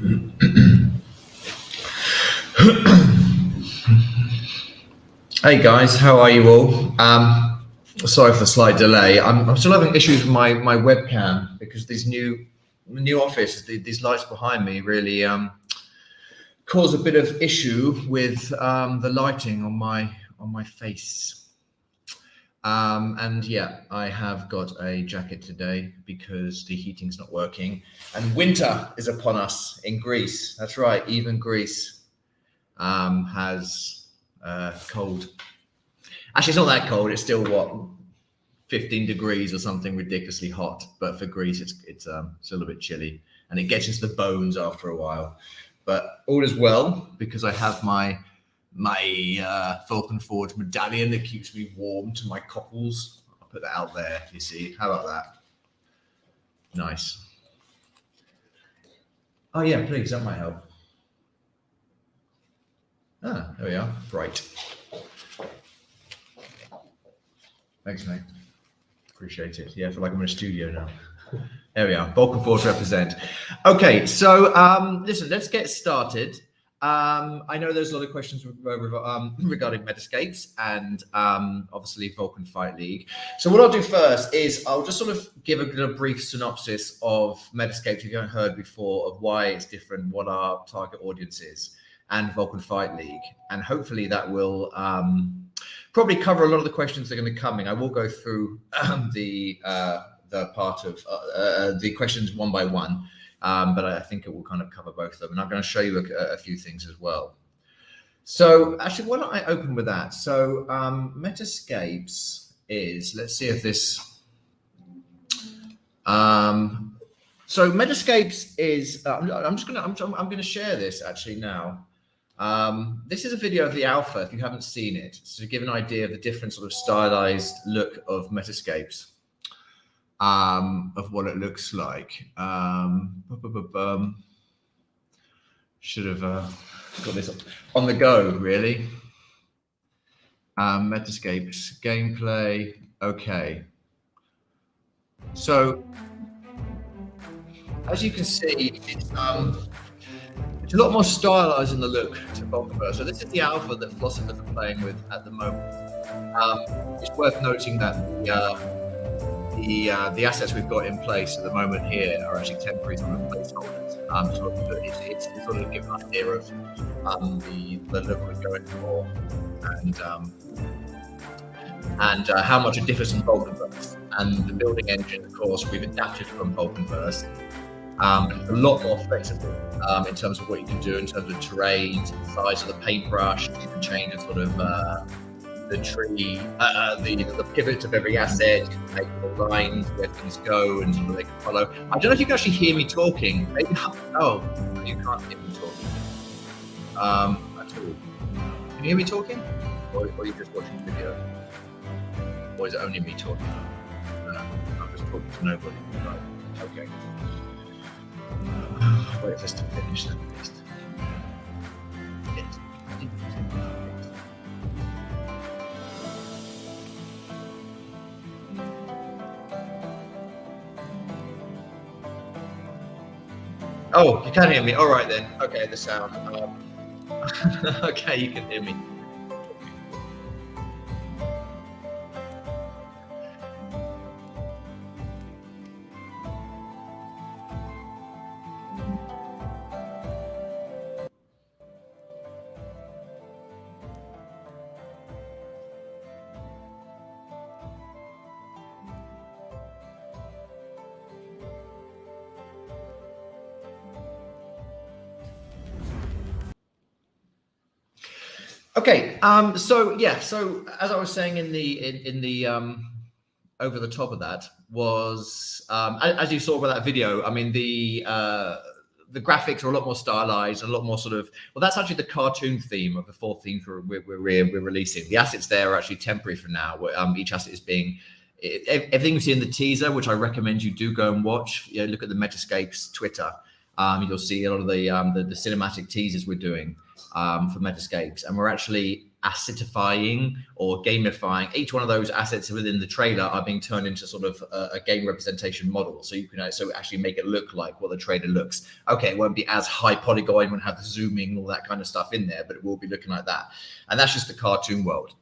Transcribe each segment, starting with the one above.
Hey guys, how are you all? Sorry for the slight delay. I'm still having issues with my webcam because these new office, these lights behind me really cause a bit of issue with the lighting on my face. And yeah, I have got a jacket today because the heating's not working and winter is upon us in Greece. That's right, even Greece has cold. Actually, it's not that cold. It's still what, 15 degrees or something ridiculously hot. But for Greece, it's a little bit chilly and it gets into the bones after a while. But all is well because I have my Vulcan Forged medallion that keeps me warm to my cockles. I'll put that out there, you see. How about that? Nice. Oh yeah, please, that might help. Ah, there we are. Bright. Thanks, mate. Appreciate it. Yeah, I feel like I'm in a studio now. There we are. Vulcan Forged represent. Okay, so listen, let's get started. I know there's a lot of questions regarding MetaScapes and obviously Vulcan Fight League. So what I'll do first is I'll just sort of give a brief synopsis of MetaScapes if you haven't heard before, of why it's different, what our target audience is, and Vulcan Fight League. And hopefully that will probably cover a lot of the questions that are going to come in. I will go through the part of the questions one by one. But I think it will kind of cover both of them. And I'm going to show you a few things as well. So actually, why don't I open with that? So MetaScapes is, let's see if this, so MetaScapes is, I'm going to share this actually now. This is a video of the alpha, if you haven't seen it, to give an idea of the different sort of stylized look of MetaScapes. Of what it looks like. Should have got this on the go, really. MetaScapes gameplay. Okay. So, as you can see, it's a lot more stylized in the look to Vulcan. So this is the alpha that philosophers are playing with at the moment. It's worth noting that the assets we've got in place at the moment here are actually temporary sort of placeholders. So it's sort of give an idea of the look we're going for and how much it differs from Vulcanverse. And the building engine, of course, we've adapted from Vulcanverse. It's a lot more flexible in terms of what you can do in terms of terrain, the size of the paintbrush. You can change the sort of the tree, the pivots of every asset, make the lines where things go and sort of they can follow. I don't know if you can actually hear me talking. Maybe not. Oh, you can't hear me talking at all. Can you hear me talking? Or are you just watching the video? Or is it only me talking? I'm just talking to nobody. Right. Okay. Wait for us to finish that at least. Oh, you can hear me. All right then. Okay, the sound. Okay, you can hear me. Okay, so as I was saying in the over the top of that was as you saw by that video, I mean the graphics are a lot more stylized, a lot more sort of, well, that's actually the cartoon theme of the 4 themes we're releasing. The assets there are actually temporary for now. Each asset is being, everything you see in the teaser, which I recommend you do go and watch. You know, look at the MetaScapes Twitter. You'll see a lot of the cinematic teasers we're doing for MetaScapes, and we're actually assetifying or gamifying. Each one of those assets within the trailer are being turned into sort of a game representation model. So you can actually make it look like what the trailer looks. Okay, it won't be as high polygon, it won't have the zooming and all that kind of stuff in there, but it will be looking like that. And that's just the cartoon world.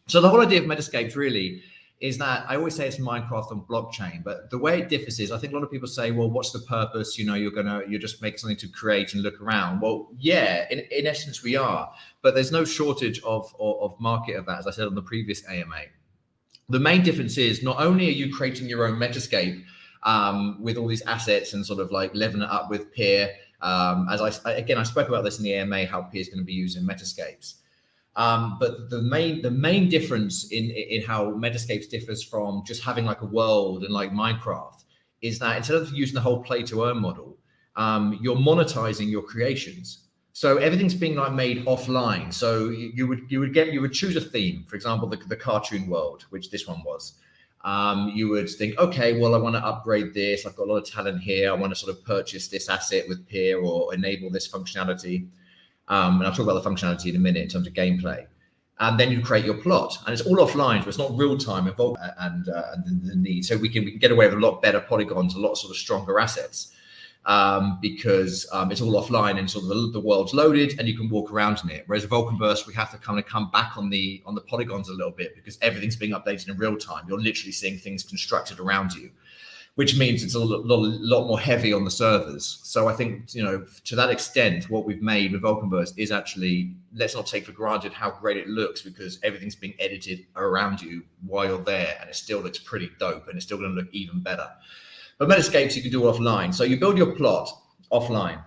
So the whole idea of MetaScapes really is that I always say it's Minecraft on blockchain, but the way it differs is I think a lot of people say, well, what's the purpose? You're just making something to create and look around. Well, yeah, in essence we are, but there's no shortage of market of that, as I said on the previous AMA. The main difference is not only are you creating your own Metascape with all these assets and sort of like leveling it up with peer, as I spoke about this in the AMA, how peer is going to be using Metascapes. But the main difference in how Metascapes differs from just having like a world and like Minecraft is that instead of using the whole play to earn model, you're monetizing your creations. So everything's being like made offline. So you would choose a theme, for example, the cartoon world, which this one was. You would think, okay, well, I want to upgrade this. I've got a lot of talent here. I want to sort of purchase this asset with peer or enable this functionality. And I'll talk about the functionality in a minute in terms of gameplay. And then you create your plot, and it's all offline, so it's not real time involved and the need. So we can get away with a lot better polygons, a lot sort of stronger assets because it's all offline and sort of the world's loaded and you can walk around in it. Whereas Vulcanverse, we have to kind of come back on the polygons a little bit because everything's being updated in real time. You're literally seeing things constructed around you, which means it's a lot more heavy on the servers. So I think, to that extent, what we've made with Vulcanverse is actually, let's not take for granted how great it looks because everything's being edited around you while you're there and it still looks pretty dope and it's still gonna look even better. But Metascapes, you can do offline. So you build your plot offline.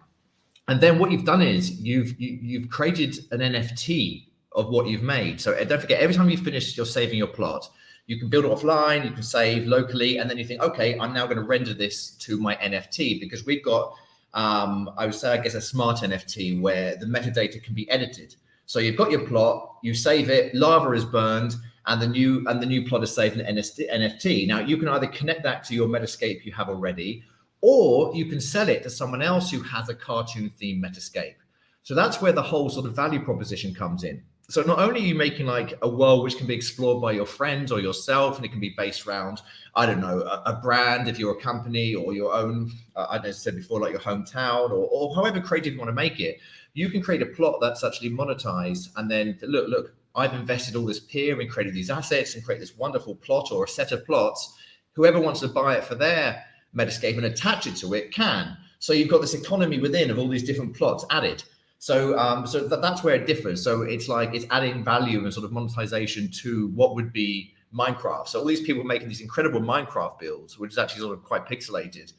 And then what you've done is you've created an NFT of what you've made. So don't forget, every time you finish, you're saving your plot. You can build it offline, you can save locally, and then you think, okay, I'm now going to render this to my NFT because we've got, I would say, I guess, a smart NFT where the metadata can be edited. So you've got your plot, you save it, lava is burned, and the new plot is saved in NFT. Now you can either connect that to your Metascape you have already, or you can sell it to someone else who has a cartoon themed Metascape. So that's where the whole sort of value proposition comes in. So not only are you making like a world which can be explored by your friends or yourself, and it can be based around, I don't know, a brand if you're a company or your own, I said before, like your hometown or however creative you want to make it, you can create a plot that's actually monetized. And then look, I've invested all this peer and created these assets and create this wonderful plot or a set of plots. Whoever wants to buy it for their Metascape and attach it to it can. So you've got this economy within of all these different plots added. So that's where it differs. So it's like it's adding value and sort of monetization to what would be Minecraft. So all these people making these incredible Minecraft builds, which is actually sort of quite pixelated.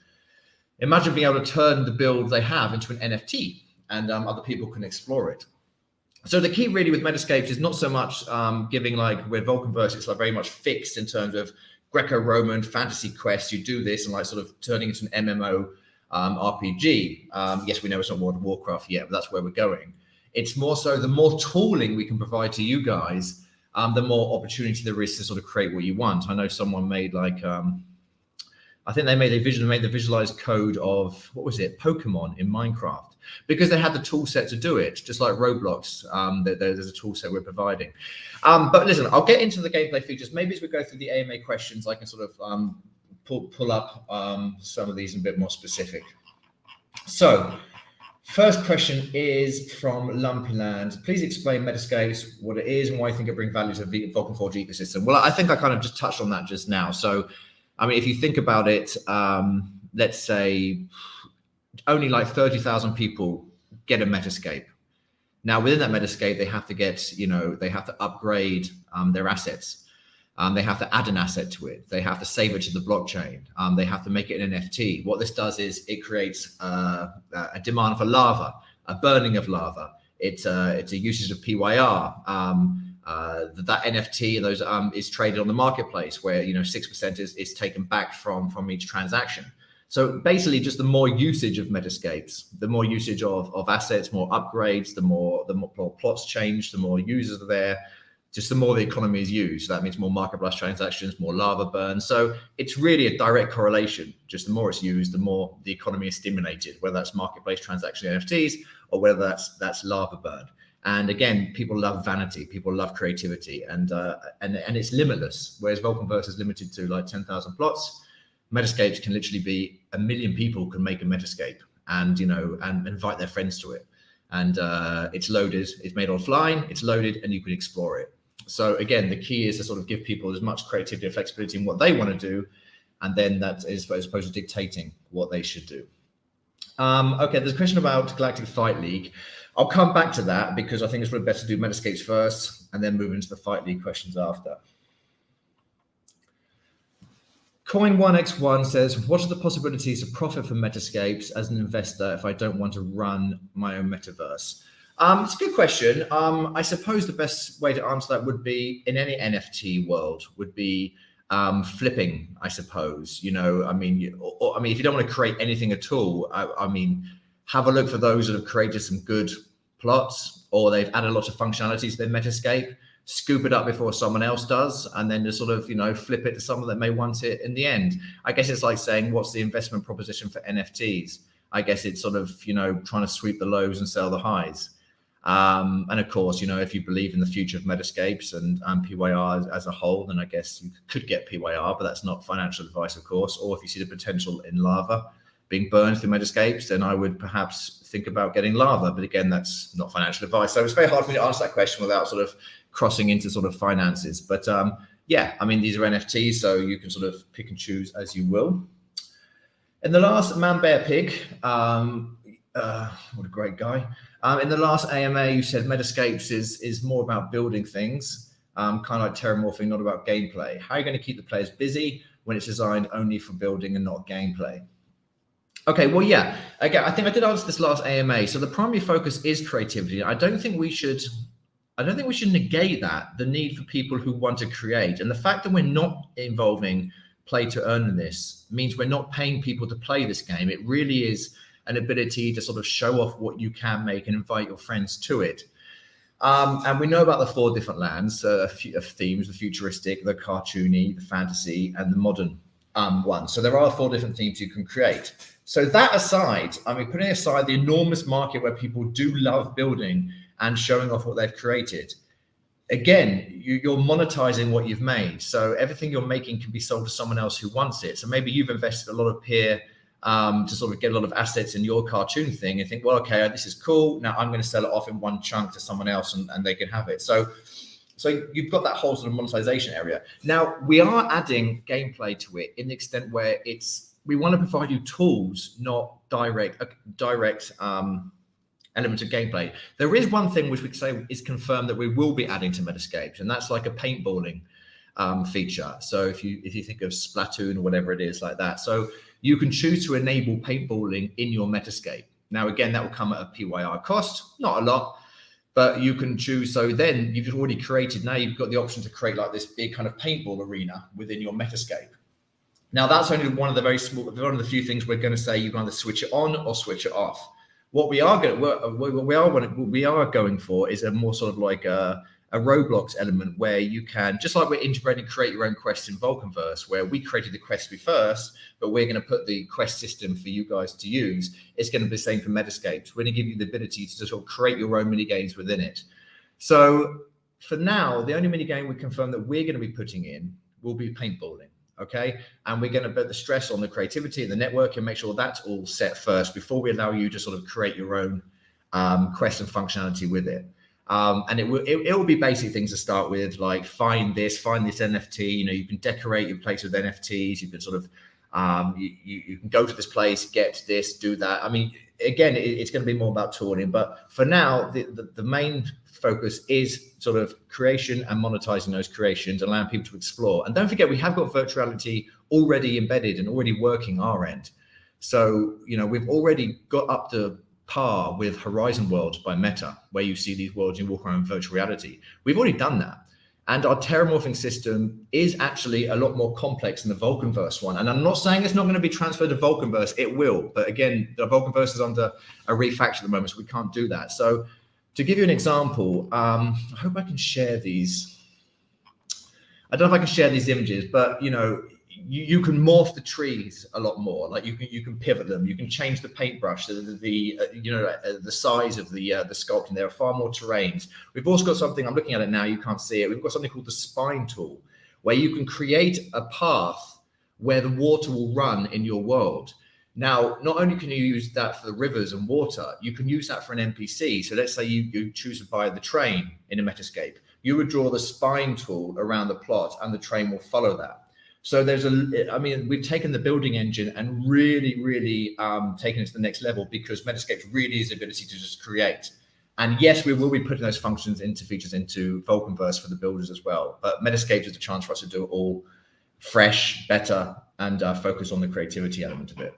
Imagine being able to turn the build they have into an NFT and other people can explore it. So the key really with Metascapes is not so much giving like where Vulcanverse, it's like very much fixed in terms of Greco-Roman fantasy quests. You do this and like sort of turning into an MMO RPG. Yes, we know it's not World of Warcraft yet, but that's where we're going. It's more so the more tooling we can provide to you guys, the more opportunity there is to sort of create what you want. I know someone made like, I think they made the visualized code of, what was it, Pokemon in Minecraft, because they had the tool set to do it, just like Roblox. There's a tool set we're providing. But listen, I'll get into the gameplay features. Maybe as we go through the AMA questions, I can sort of pull up some of these in a bit more specific. So first question is from Lumpyland. Please explain Metascapes, what it is and why you think it brings value to the Vulcan Forged ecosystem. Well, I think I kind of just touched on that just now. So, I mean, if you think about it, let's say only like 30,000 people get a Metascape. Now within that Metascape, they have to get, they have to upgrade their assets. They have to add an asset to it. They have to save it to the blockchain. They have to make it an NFT. What this does is it creates a demand for lava, a burning of lava. It's a usage of PYR. That NFT and those is traded on the marketplace where 6% is taken back from each transaction. So basically, just the more usage of Metascapes, the more usage of assets, more upgrades, the more plots change, the more users are there. Just the more the economy is used. So that means more marketplace transactions, more lava burn. So it's really a direct correlation. Just the more it's used, the more the economy is stimulated, whether that's marketplace transaction NFTs or whether that's lava burn. And again, people love vanity, people love creativity, and it's limitless. Whereas Vulcanverse is limited to like 10,000 plots. MetaScapes can literally be 1 million people can make a MetaScape, and and invite their friends to it. And it's loaded, it's made offline, it's loaded, and you can explore it. So again, the key is to sort of give people as much creativity and flexibility in what they want to do, and then that is as opposed to dictating what they should do. Okay, there's a question about Galactic Fight League. I'll come back to that because I think it's probably better to do MetaScapes first and then move into the Fight League questions after. Coin1x1 says, what are the possibilities of profit from MetaScapes as an investor if I don't want to run my own metaverse? It's a good question. I suppose the best way to answer that would be, in any NFT world, would be flipping, I suppose. If you don't want to create anything at all, have a look for those that have created some good plots, or they've added a lot of functionality to their Metascape, scoop it up before someone else does, and then just sort of, flip it to someone that may want it in the end. I guess it's like saying, what's the investment proposition for NFTs? I guess it's sort of, trying to sweep the lows and sell the highs. And of course, if you believe in the future of Metascapes and PYR as a whole, then I guess you could get PYR, but that's not financial advice, of course. Or if you see the potential in lava being burned through Metascapes, then I would perhaps think about getting lava. But again, that's not financial advice. So it's very hard for me to answer that question without sort of crossing into sort of finances. But yeah, these are NFTs, so you can sort of pick and choose as you will. In the last Man Bear Pig, what a great guy. In the last AMA, you said Metascapes is more about building things, kind of like terramorphing, not about gameplay. How are you going to keep the players busy when it's designed only for building and not gameplay? Okay, well, yeah. Again, I think I did answer this last AMA. So the primary focus is creativity. I don't think we should negate that, the need for people who want to create. And the fact that we're not involving play to earn in this means we're not paying people to play this game. It really is an ability to sort of show off what you can make and invite your friends to it. And we know about the 4 different lands of themes: the futuristic, the cartoony, the fantasy, and the modern one. So there are 4 different themes you can create. So that aside, putting aside the enormous market where people do love building and showing off what they've created, again, you're monetizing what you've made. So everything you're making can be sold to someone else who wants it. So maybe you've invested a lot of peer to sort of get a lot of assets in your cartoon thing and think, well, okay, this is cool. Now I'm going to sell it off in one chunk to someone else and they can have it. So you've got that whole sort of monetization area. Now we are adding gameplay to it in the extent where we want to provide you tools, not direct elements of gameplay. There is one thing which we say is confirmed that we will be adding to Metascapes, and that's like a paintballing feature. So if you think of Splatoon or whatever it is like that, so you can choose to enable paintballing in your Metascape. Now, again, that will come at a PYR cost, not a lot, but you can choose. So then you've already created, now you've got the option to create like this big kind of paintball arena within your Metascape. Now, that's only one of the few things we're going to say you can either switch it on or switch it off. What we are going for is a more sort of like a Roblox element where you can, just like we're integrating create your own quests in Vulcanverse, where we created the quest first, but we're going to put the quest system for you guys to use. It's going to be the same for Metascapes. We're going to give you the ability to sort of create your own mini games within it. So for now, the only mini game we confirm that we're going to be putting in will be paintballing. Okay, and we're going to put the stress on the creativity and the network and make sure that's all set first before we allow you to sort of create your own quest and functionality with it. And it will be basic things to start with, like find this NFT. You can decorate your place with NFTs. You can sort of you can go to this place, get this, do that. Again, it's going to be more about tooling, but for now, the main focus is sort of creation and monetizing those creations, allowing people to explore. And don't forget, we have got virtuality already embedded and already working our end. So, we've already got up to par with Horizon Worlds by Meta, where you see these worlds, you walk around in virtual reality. We've already done that. And our terramorphing system is actually a lot more complex than the Vulcanverse one. And I'm not saying it's not going to be transferred to Vulcanverse. It will. But again, the Vulcanverse is under a refactor at the moment, so we can't do that. So to give you an example, I hope I can share these. I don't know if I can share these images, but you can morph the trees a lot more. Like you can pivot them. You can change the paintbrush, the size of the sculpting. There are far more terrains. We've also got something. I'm looking at it now. You can't see it. We've got something called the spine tool, where you can create a path where the water will run in your world. Now, not only can you use that for the rivers and water, you can use that for an NPC. So let's say you choose to buy the train in a Metascape. You would draw the spine tool around the plot, and the train will follow that. So we've taken the building engine and really taken it to the next level, because Metascapes really is the ability to just create. And yes, we will be putting those functions into features into Vulcanverse for the builders as well. But Metascapes is a chance for us to do it all fresh, better, and focus on the creativity element of it.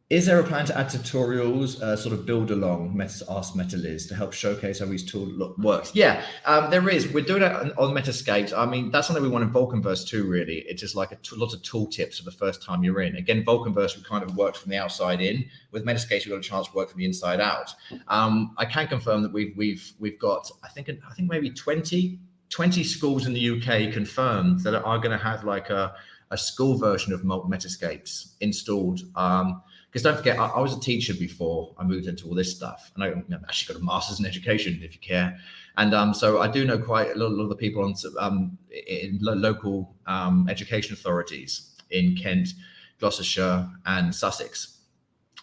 Is there a plan to add tutorials, sort of build along, ask MetaLiz, to help showcase how each tool works? Yeah, there is. We're doing it on Metascapes. I mean, that's something we want in Vulcanverse too, really. It's just like lots of tool tips for the first time you're in. Again, Vulcanverse, we kind of worked from the outside in. With Metascapes, we've got a chance to work from the inside out. I can confirm that we've got, I think maybe 20 schools in the UK confirmed that are going to have like a school version of Metascapes installed. Because don't forget, I was a teacher before I moved into all this stuff, and I've actually got a master's in education, if you care. And so I do know quite a lot of the people in local education authorities in Kent, Gloucestershire, and Sussex,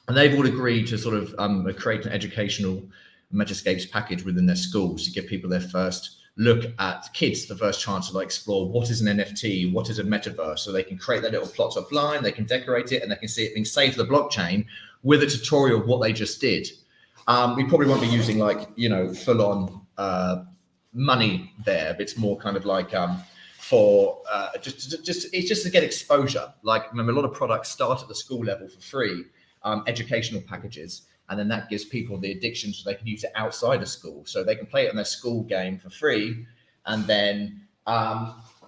and they've all agreed to sort of create an educational Metascapes package within their schools to give people their first look at kids, the first chance to explore what is an NFT, what is a metaverse, so they can create their little plots offline, they can decorate it, and they can see it being saved to the blockchain with a tutorial of what they just did. We probably won't be using full-on money there, but it's more kind of like it's just to get exposure. Like, remember, a lot of products start at the school level for free, educational packages. And then that gives people the addiction so they can use it outside of school. So they can play it on their school game for free. And then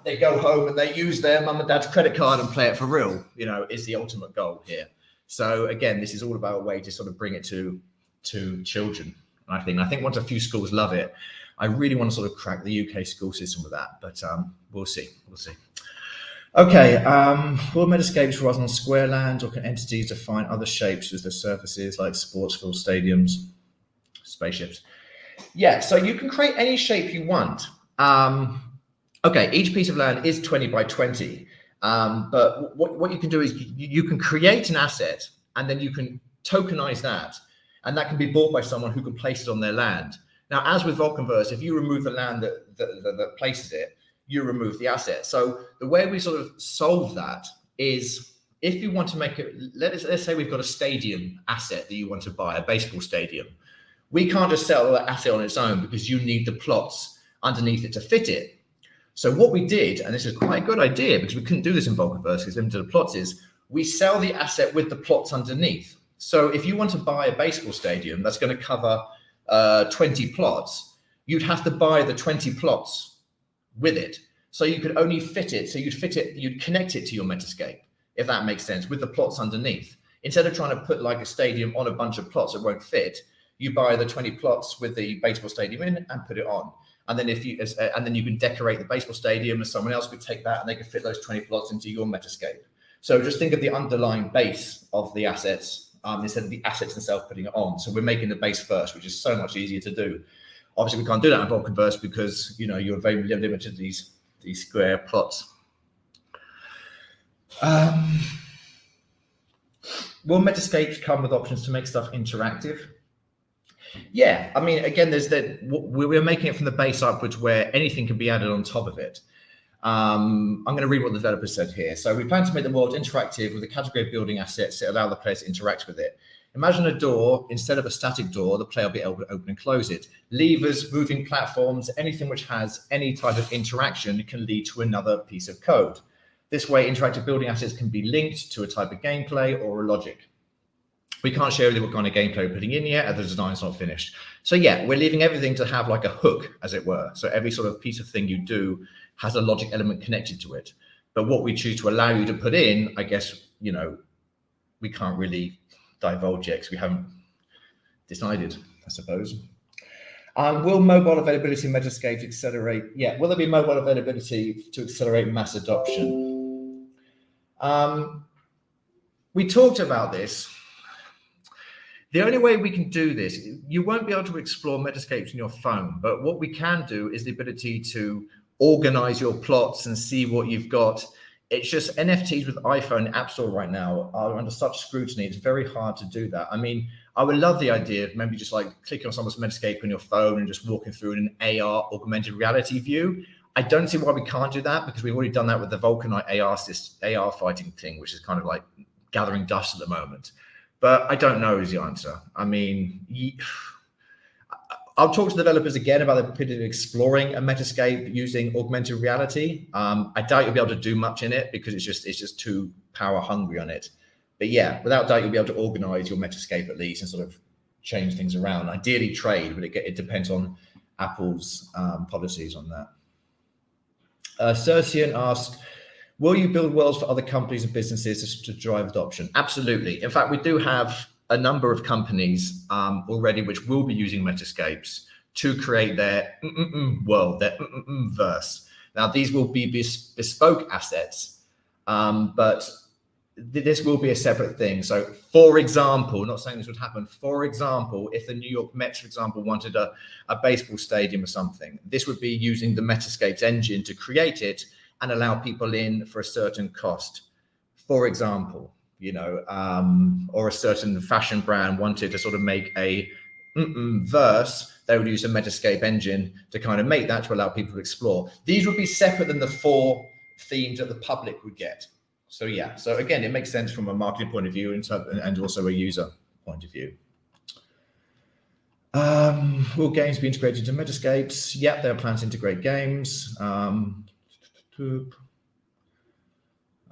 they go home and they use their mum and dad's credit card and play it for real, is the ultimate goal here. So again, this is all about a way to sort of bring it to children. I think once a few schools love it, I really want to sort of crack the UK school system with that. But we'll see. Okay, will Metascapes run on square land, or can entities define other shapes as their surfaces, like sports field stadiums, spaceships? Yeah, so you can create any shape you want. Okay, each piece of land is 20 by 20. But what you can do is you can create an asset, and then you can tokenize that, and that can be bought by someone who can place it on their land. Now, as with Vulcanverse, if you remove the land that places it, you remove the asset. So the way we sort of solve that is, if you want to make it, let's say we've got a stadium asset that you want to buy, a baseball stadium. We can't just sell that asset on its own, because you need the plots underneath it to fit it. So what we did, and this is quite a good idea because we couldn't do this in Vulcanverse because limited to the plots, is we sell the asset with the plots underneath. So if you want to buy a baseball stadium that's going to cover 20 plots, you'd have to buy the 20 plots with it. So you could only fit it. So you'd connect it to your Metascape, if that makes sense, with the plots underneath. Instead of trying to put like a stadium on a bunch of plots that won't fit, you buy the 20 plots with the baseball stadium in and put it on. And then you can decorate the baseball stadium, and someone else could take that and they could fit those 20 plots into your Metascape. So just think of the underlying base of the assets instead of the assets themselves putting it on. So we're making the base first, which is so much easier to do. Obviously, we can't do that in Vulcanverse because you're very limited to these square plots. Will Metascapes come with options to make stuff interactive? Yeah, I mean, again, we're making it from the base upwards, where anything can be added on top of it. I'm going to read what the developer said here. So we plan to make the world interactive with a category of building assets that allow the player to interact with it. Imagine a door. Instead of a static door, the player will be able to open and close it. Levers, moving platforms, anything which has any type of interaction can lead to another piece of code. This way, interactive building assets can be linked to a type of gameplay or a logic. We can't share with you what kind of gameplay we're putting in yet, as the design's not finished. So yeah, we're leaving everything to have like a hook, as it were. So every sort of piece of thing you do has a logic element connected to it. But what we choose to allow you to put in, I guess, we can't really divulge yet because we haven't decided, I suppose. Will mobile availability in MetaScapes accelerate? Yeah, will there be mobile availability to accelerate mass adoption? We talked about this. The only way we can do this, you won't be able to explore MetaScapes on your phone, but what we can do is the ability to organize your plots and see what you've got. It's just NFTs with iPhone App Store right now are under such scrutiny. It's very hard to do that. I mean, I would love the idea of maybe just like clicking on someone's Metascape on your phone and just walking through in an AR augmented reality view. I don't see why we can't do that because we've already done that with the Vulcan AR fighting thing, which is kind of like gathering dust at the moment. But I don't know is the answer. I mean, I'll talk to developers again about the possibility of exploring a Metascape using augmented reality. I doubt you'll be able to do much in it because it's just too power hungry on it. But yeah, without doubt, you'll be able to organize your Metascape at least and sort of change things around. Ideally trade, but it depends on Apple's policies on that. Cercian asked, will you build worlds for other companies and businesses to drive adoption? Absolutely. In fact, we do have a number of companies already which will be using Metascapes to create their world, their verse. Now, these will be bespoke assets, but this will be a separate thing. So, for example, not saying this would happen, for example, if the New York Mets, for example, wanted a baseball stadium or something, this would be using the Metascapes engine to create it and allow people in for a certain cost. For example, you know, or a certain fashion brand wanted to sort of make a verse, they would use a Metascape engine to kind of make that to allow people to explore. These would be separate than the 4 themes that the public would get. So yeah, so again, it makes sense from a marketing point of view and also a user point of view. Will games be integrated into Metascapes? Yep, there are plans to integrate games.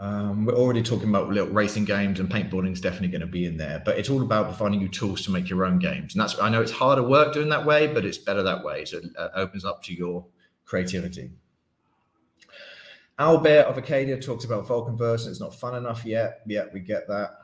We're already talking about little racing games, and paintballing is definitely going to be in there, but it's all about providing you tools to make your own games. And that's, I know it's harder work doing that way, but it's better that way. So it opens up to your creativity. Albert of Acadia talks about Vulcanverse and it's not fun enough yet. Yeah, we get that.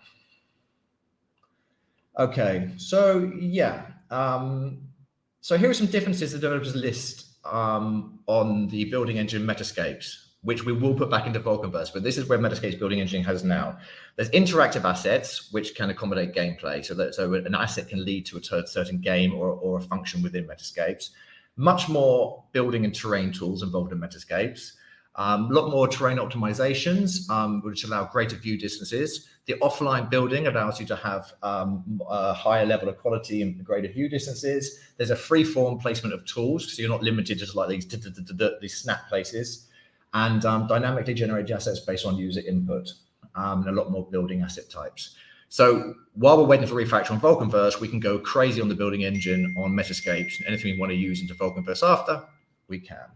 Okay, so yeah. So here are some differences the developers list on the building engine Metascapes, which we will put back into Vulcanverse, but this is where Metascapes building engine has now. There's interactive assets, which can accommodate gameplay. So an asset can lead to a certain game or a function within Metascapes. Much more building and terrain tools involved in Metascapes. A lot more terrain optimizations, which allow greater view distances. The offline building allows you to have a higher level of quality and greater view distances. There's a free-form placement of tools, so you're not limited to like these snap places. And dynamically generated assets based on user input, and a lot more building asset types. So while we're waiting for refactor on Vulcanverse, we can go crazy on the building engine on Metascapes. Anything we want to use into Vulcanverse after, we can.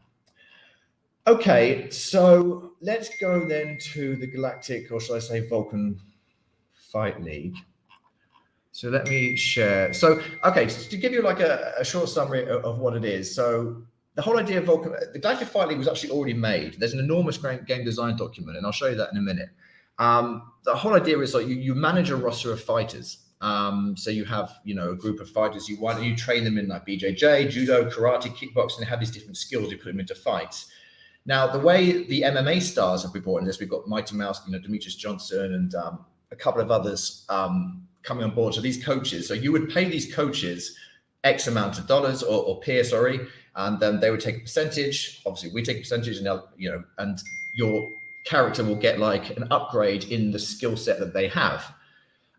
Okay, so let's go then to the Galactic, or should I say Vulcan Fight League. So let me share. So, okay, to give you like a short summary of what it is. So the whole idea of Vulcan, the Galactic Fight League was actually already made. There's an enormous game design document, and I'll show you that in a minute. The whole idea is like you manage a roster of fighters. So you have, you know, a group of fighters you train them in like BJJ, judo, karate, kickboxing. They have these different skills. You put them into fights. Now, the way the MMA stars have been brought in this, we've got Mighty Mouse, you know, Demetrius Johnson, and a couple of others coming on board. So these coaches, so you would pay these coaches X amount of dollars or peer, sorry, and then they would take a percentage. Obviously, we take a percentage, and you know, and your character will get like an upgrade in the skill set that they have.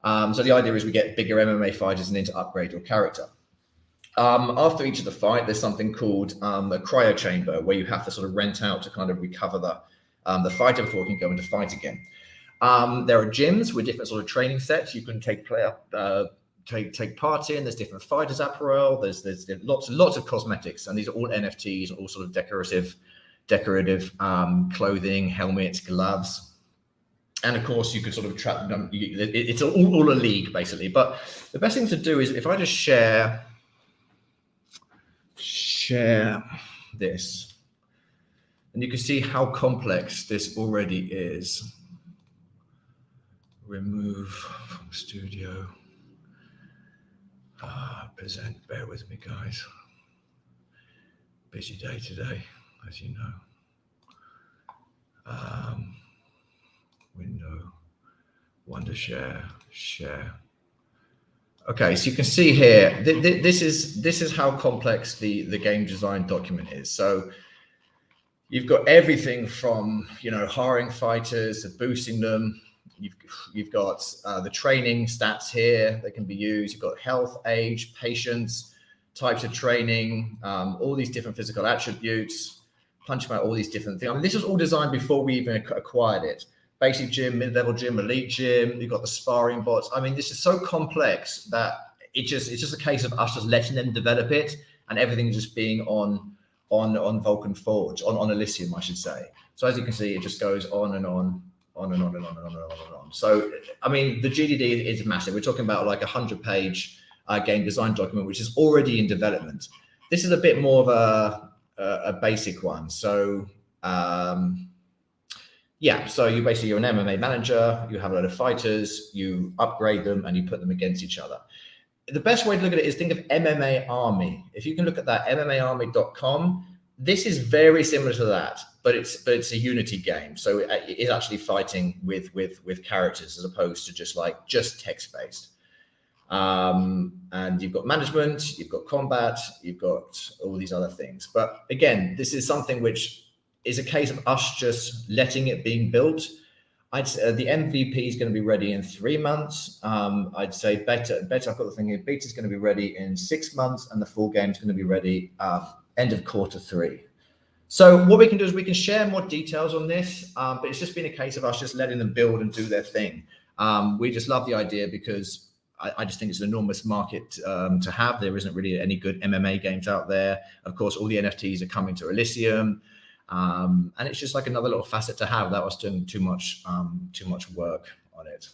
So the idea is we get bigger MMA fighters and then to upgrade your character. After each of the fight, there's something called a cryo chamber where you have to sort of rent out to kind of recover the fighter before you can go into fight again. There are gyms with different sort of training sets you can take part in. There's different fighters apparel. There's lots of cosmetics, and these are all NFTs, all sort of decorative clothing, helmets, gloves. And of course, you could sort of trap them. It's all a league basically. But the best thing to do is if I just share this, and you can see how complex this already is. Remove from studio. Present. Bear with me, guys. Busy day today, as you know. Window, Wonder share. Okay, so you can see here, this is how complex the game design document is. So you've got everything from, you know, hiring fighters, boosting them. You've got the training stats here that can be used. You've got health, age, patience, types of training, all these different physical attributes, punching out all these different things. I mean, this was all designed before we even acquired it. Basic gym, mid-level gym, elite gym. You've got the sparring bots. I mean, this is so complex that it's just a case of us just letting them develop it, and everything just being on Vulcan Forged, on Elysium, I should say. So as you can see, it just goes on and on and on and on and on and on and on. So I mean, the GDD is massive. We're talking about like 100-page game design document, which is already in development. This is a bit more of a basic one. So yeah, so you're an MMA manager, you have a lot of fighters, you upgrade them and you put them against each other. The best way to look at it is think of MMA Army. If you can look at that, MMARmy.com, this is very similar to that, but it's a Unity game. So it is actually fighting with characters as opposed to just text-based. And you've got management, you've got combat, you've got all these other things. But again, this is something which is a case of us just letting it being built. I'd say the MVP is going to be ready in 3 months. I'd say beta, I've got the thing here, beta is going to be ready in 6 months, and the full game is going to be ready end of Q3. So what we can do is we can share more details on this, but it's just been a case of us just letting them build and do their thing. We just love the idea because I just think it's an enormous market to have. There isn't really any good MMA games out there. Of course, all the NFTs are coming to Elysium. And it's just like another little facet to have that was doing too much work on it.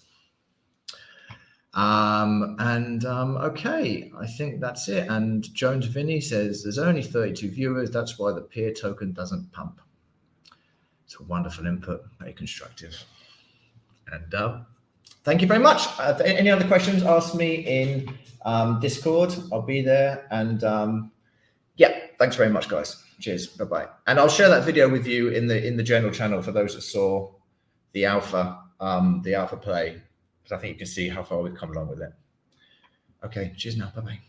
Okay, I think that's it. And Jones Vinny says there's only 32 viewers. That's why the peer token doesn't pump. It's a wonderful input, very constructive. And thank you very much. Any other questions, ask me in Discord. I'll be there. And yeah, thanks very much, guys. Cheers. Bye-bye. And I'll share that video with you in the general channel for those that saw the alpha play, because I think you can see how far we've come along with it. Okay, cheers now. Bye-bye.